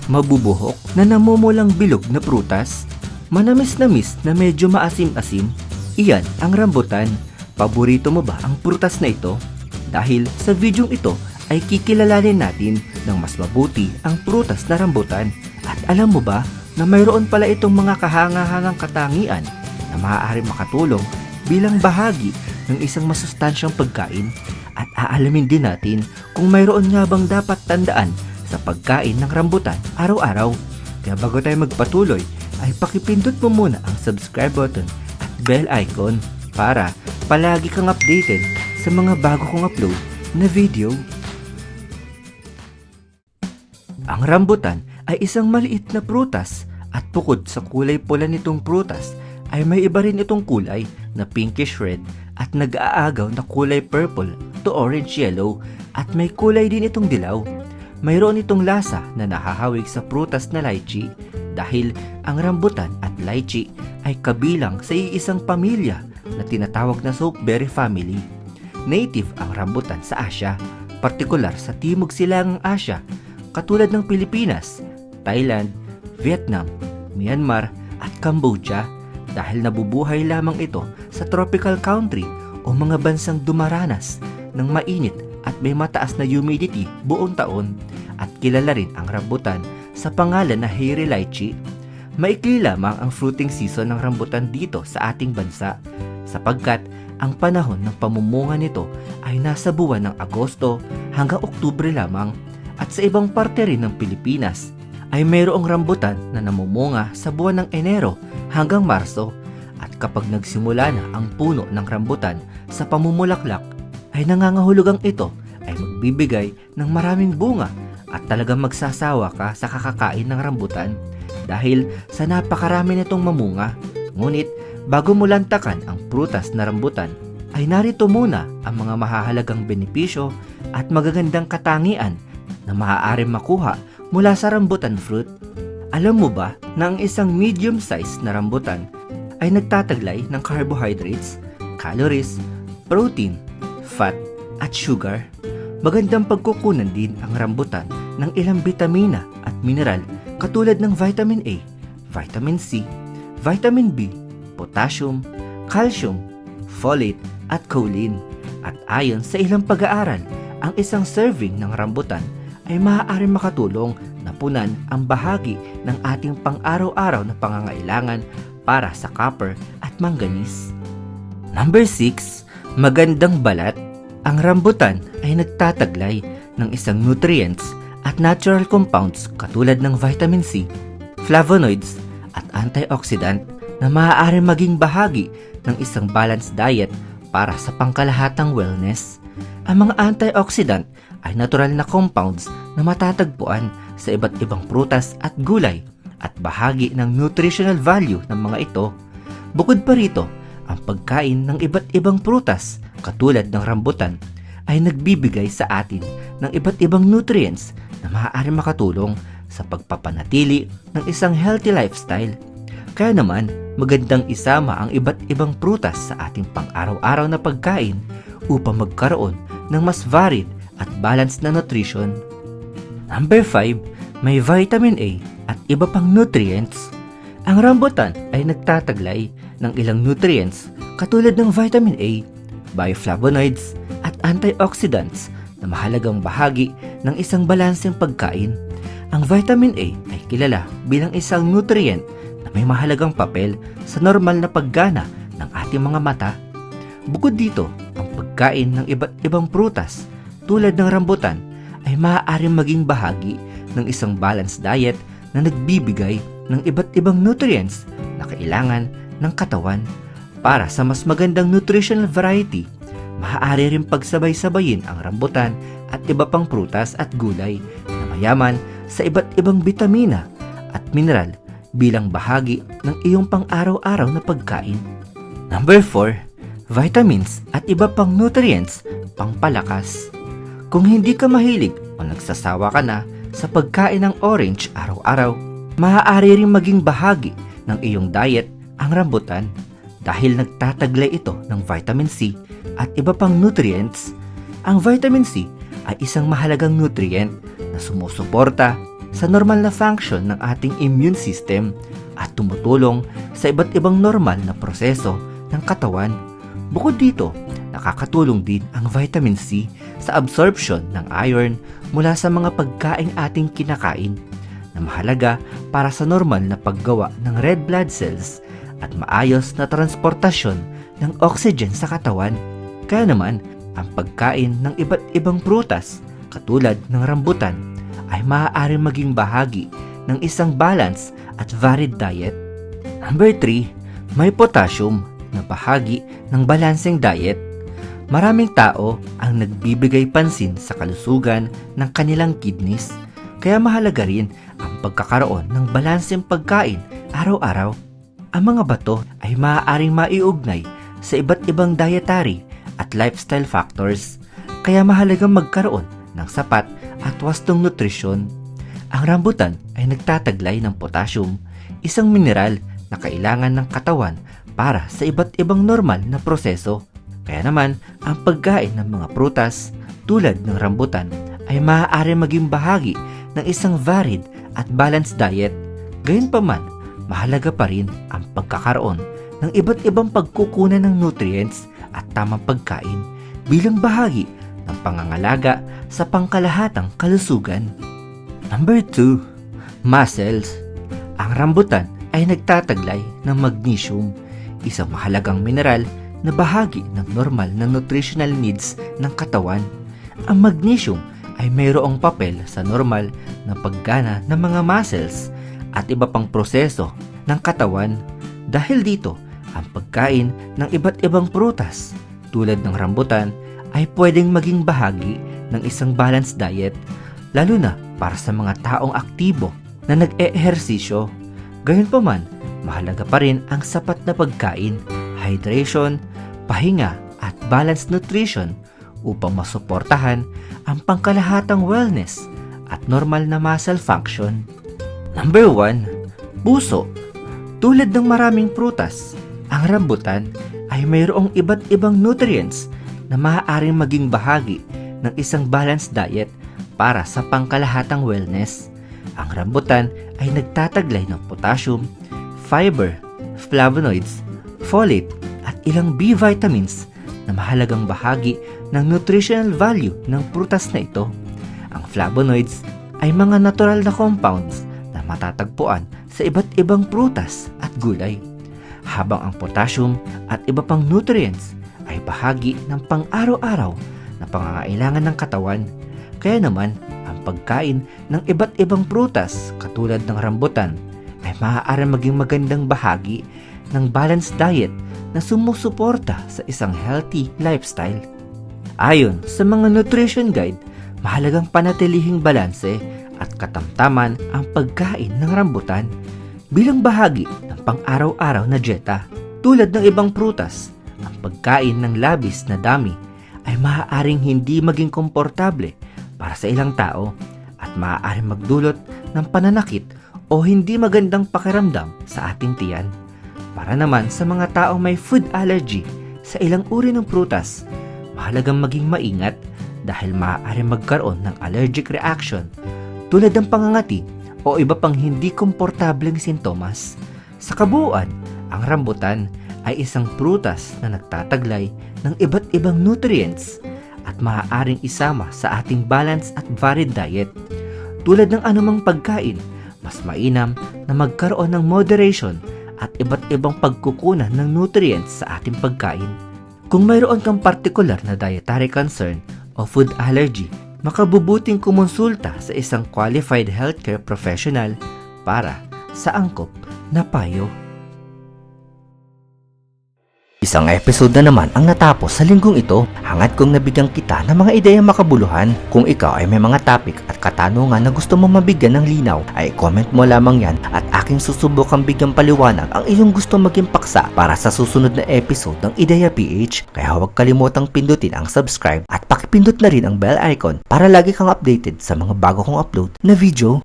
Mabubuhok na namumulang bilog na prutas, manamis-namis na medyo maasim-asim, iyan ang rambutan. Paborito mo ba ang prutas na ito? Dahil sa videong ito ay kikilalanin natin ng mas mabuti ang prutas na rambutan. At alam mo ba na mayroon pala itong mga kahanga-hangang katangian na maaari makatulong bilang bahagi ng isang masustansyang pagkain? At aalamin din natin kung mayroon nga bang dapat tandaan sa pagkain ng rambutan araw-araw. Kaya bago tayo magpatuloy ay pakipindot mo muna ang subscribe button at bell icon para palagi kang updated sa mga bago kong upload na video. Ang rambutan ay isang maliit na prutas at bukod sa kulay pula nitong prutas ay may iba rin itong kulay na pinkish red at nag-aagaw na kulay purple to orange yellow at may kulay din itong dilaw. Mayroon itong lasa na nahahawig sa prutas na lychee dahil ang rambutan at lychee ay kabilang sa iisang pamilya na tinatawag na soapberry family. Native ang rambutan sa Asia, partikular sa Timog Silangang Asya, katulad ng Pilipinas, Thailand, Vietnam, Myanmar at Cambodia dahil nabubuhay lamang ito sa tropical country o mga bansang dumaranas ng mainit at may mataas na humidity buong taon. At kilala rin ang rambutan sa pangalan na hairy lychee. Maikli lamang ang fruiting season ng rambutan dito sa ating bansa sapagkat ang panahon ng pamumunga nito ay nasa buwan ng Agosto hanggang Oktubre lamang. At sa ibang parte rin ng Pilipinas ay mayroong rambutan na namumunga sa buwan ng Enero hanggang Marso. At kapag nagsimula na ang puno ng rambutan sa pamumulaklak ay nangangahulugang ito ay magbibigay ng maraming bunga at talagang magsasawa ka sa kakakain ng rambutan dahil sa napakarami nitong mamunga. Ngunit bago mo lantakan ang prutas na rambutan ay narito muna ang mga mahahalagang benepisyo at magagandang katangian na maaari makuha mula sa rambutan fruit. Alam mo ba na ang isang medium size na rambutan ay nagtataglay ng carbohydrates, calories, protein, fat at sugar? Magandang pagkukunan din ang rambutan ng ilang bitamina at mineral katulad ng vitamin A, vitamin C, vitamin B, potassium, calcium, folate at choline. At ayon sa ilang pag-aaral, ang isang serving ng rambutan ay maaaring makatulong na punan ang bahagi ng ating pang-araw-araw na pangangailangan para sa copper at manganese. Number 6. Magandang balat. Ang rambutan ay nagtataglay ng isang nutrients at natural compounds katulad ng vitamin C, flavonoids at antioxidant na maaaring maging bahagi ng isang balanced diet para sa pangkalahatang wellness. Ang mga antioxidant ay natural na compounds na matatagpuan sa iba't ibang prutas at gulay at bahagi ng nutritional value ng mga ito. Bukod pa rito, ang pagkain ng iba't ibang prutas katulad ng rambutan ay nagbibigay sa atin ng iba't ibang nutrients na maaari makatulong sa pagpapanatili ng isang healthy lifestyle. Kaya naman, magandang isama ang iba't ibang prutas sa ating pang-araw-araw na pagkain upang magkaroon ng mas varied at balanced na nutrition. Number 5. May vitamin A at iba pang nutrients. Ang rambutan ay nagtataglay ng ilang nutrients katulad ng vitamin A, bioflavonoids at antioxidants na mahalagang bahagi ng isang balanseng pagkain. Ang vitamin A ay kilala bilang isang nutrient na may mahalagang papel sa normal na paggana ng ating mga mata. Bukod dito, ang pagkain ng iba't ibang prutas tulad ng rambutan ay maaaring maging bahagi ng isang balanced diet na nagbibigay ng iba't ibang nutrients na kailangan ng katawan. Para sa mas magandang nutritional variety, maaari rin pagsabay-sabayin ang rambutan at iba pang prutas at gulay na mayaman sa iba't ibang bitamina at mineral bilang bahagi ng iyong pang-araw-araw na pagkain. Number 4. Vitamins at iba pang nutrients pangpalakas. Kung hindi ka mahilig o nagsasawa ka na sa pagkain ng orange araw-araw, maaari rin maging bahagi ng iyong diet ang rambutan dahil nagtataglay ito ng vitamin C at iba pang nutrients. Ang vitamin C ay isang mahalagang nutrient na sumusuporta sa normal na function ng ating immune system at tumutulong sa iba't ibang normal na proseso ng katawan. Bukod dito, nakakatulong din ang vitamin C sa absorption ng iron mula sa mga pagkaing ating kinakain na mahalaga para sa normal na paggawa ng red blood cells at maayos na transportasyon ng oxygen sa katawan. Kaya naman, ang pagkain ng iba't ibang prutas katulad ng rambutan ay maaaring maging bahagi ng isang balance at varied diet. Number 3, may potassium na bahagi ng balancing diet. Maraming tao ang nagbibigay pansin sa kalusugan ng kanilang kidneys, kaya mahalaga rin ang pagkakaroon ng balanseng pagkain araw-araw. Ang mga bato ay maaaring maiugnay sa iba't ibang dietary at lifestyle factors, kaya mahalagang magkaroon ng sapat at wastong nutrisyon. Ang rambutan ay nagtataglay ng potassium, isang mineral na kailangan ng katawan para sa iba't ibang normal na proseso. Kaya naman, ang pagkain ng mga prutas tulad ng rambutan ay maaari maging bahagi ng isang varied at balanced diet. Gayunpaman, mahalaga pa rin ang pagkakaroon ng iba't ibang pagkukunan ng nutrients at tamang pagkain bilang bahagi ng pangangalaga sa pangkalahatang kalusugan. Number 2, muscles. Ang rambutan ay nagtataglay ng magnesium, isang mahalagang mineral na bahagi ng normal na nutritional needs ng katawan. Ang magnesium ay mayroong papel sa normal na paggana ng mga muscles at iba pang proseso ng katawan. Dahil dito, ang pagkain ng iba't ibang prutas tulad ng rambutan ay pwedeng maging bahagi ng isang balanced diet, lalo na para sa mga taong aktibo na nag-eehersisyo. Gayunpaman, mahalaga pa rin ang sapat na pagkain, hydration, pahinga at balanced nutrition upang masuportahan ang pangkalahatang wellness at normal na muscle function. Number 1, puso. Tulad ng maraming prutas, ang rambutan ay mayroong iba't ibang nutrients na maaaring maging bahagi ng isang balanced diet para sa pangkalahatang wellness. Ang rambutan ay nagtataglay ng potassium, fiber, flavonoids, folate at ilang B vitamins na mahalagang bahagi ng nutritional value ng prutas na ito. Ang flavonoids ay mga natural na compounds na matatagpuan sa iba't ibang prutas at gulay, habang ang potassium at iba pang nutrients ay bahagi ng pang-araw-araw na pangangailangan ng katawan. Kaya naman, ang pagkain ng iba't ibang prutas katulad ng rambutan ay maaari maging magandang bahagi ng balanced diet na sumusuporta sa isang healthy lifestyle. Ayon sa mga nutrition guide, mahalagang panatilihing balanse at katamtaman ang pagkain ng rambutan bilang bahagi ng pang-araw-araw na dieta. Tulad ng ibang prutas, ang pagkain ng labis na dami ay maaaring hindi maging komportable para sa ilang tao at maaaring magdulot ng pananakit o hindi magandang pakiramdam sa ating tiyan. Para naman sa mga taong may food allergy sa ilang uri ng prutas, mahalagang maging maingat dahil maaaring magkaroon ng allergic reaction tulad ng pangangati o iba pang hindi komportableng sintomas. Sa kabuuan, ang rambutan ay isang prutas na nagtataglay ng iba't ibang nutrients at maaaring isama sa ating balanced at varied diet. Tulad ng anumang pagkain, mas mainam na magkaroon ng moderation at iba't ibang pagkukunan ng nutrients sa ating pagkain. Kung mayroon kang partikular na dietary concern o food allergy, makabubuting kumonsulta sa isang qualified healthcare professional para sa angkop na payo. Isang episode na naman ang natapos sa linggong ito. Hangad kong nabigyan kita ng mga ideyang makabuluhan. Kung ikaw ay may mga topic at katanungan na gusto mo mabigyan ng linaw, ay comment mo lamang yan at aking susubukang bigyan paliwanag ang iyong gusto maging paksa para sa susunod na episode ng Ideya PH. Kaya huwag kalimutang pindutin ang subscribe at pakipindot na rin ang bell icon para lagi kang updated sa mga bago kong upload na video.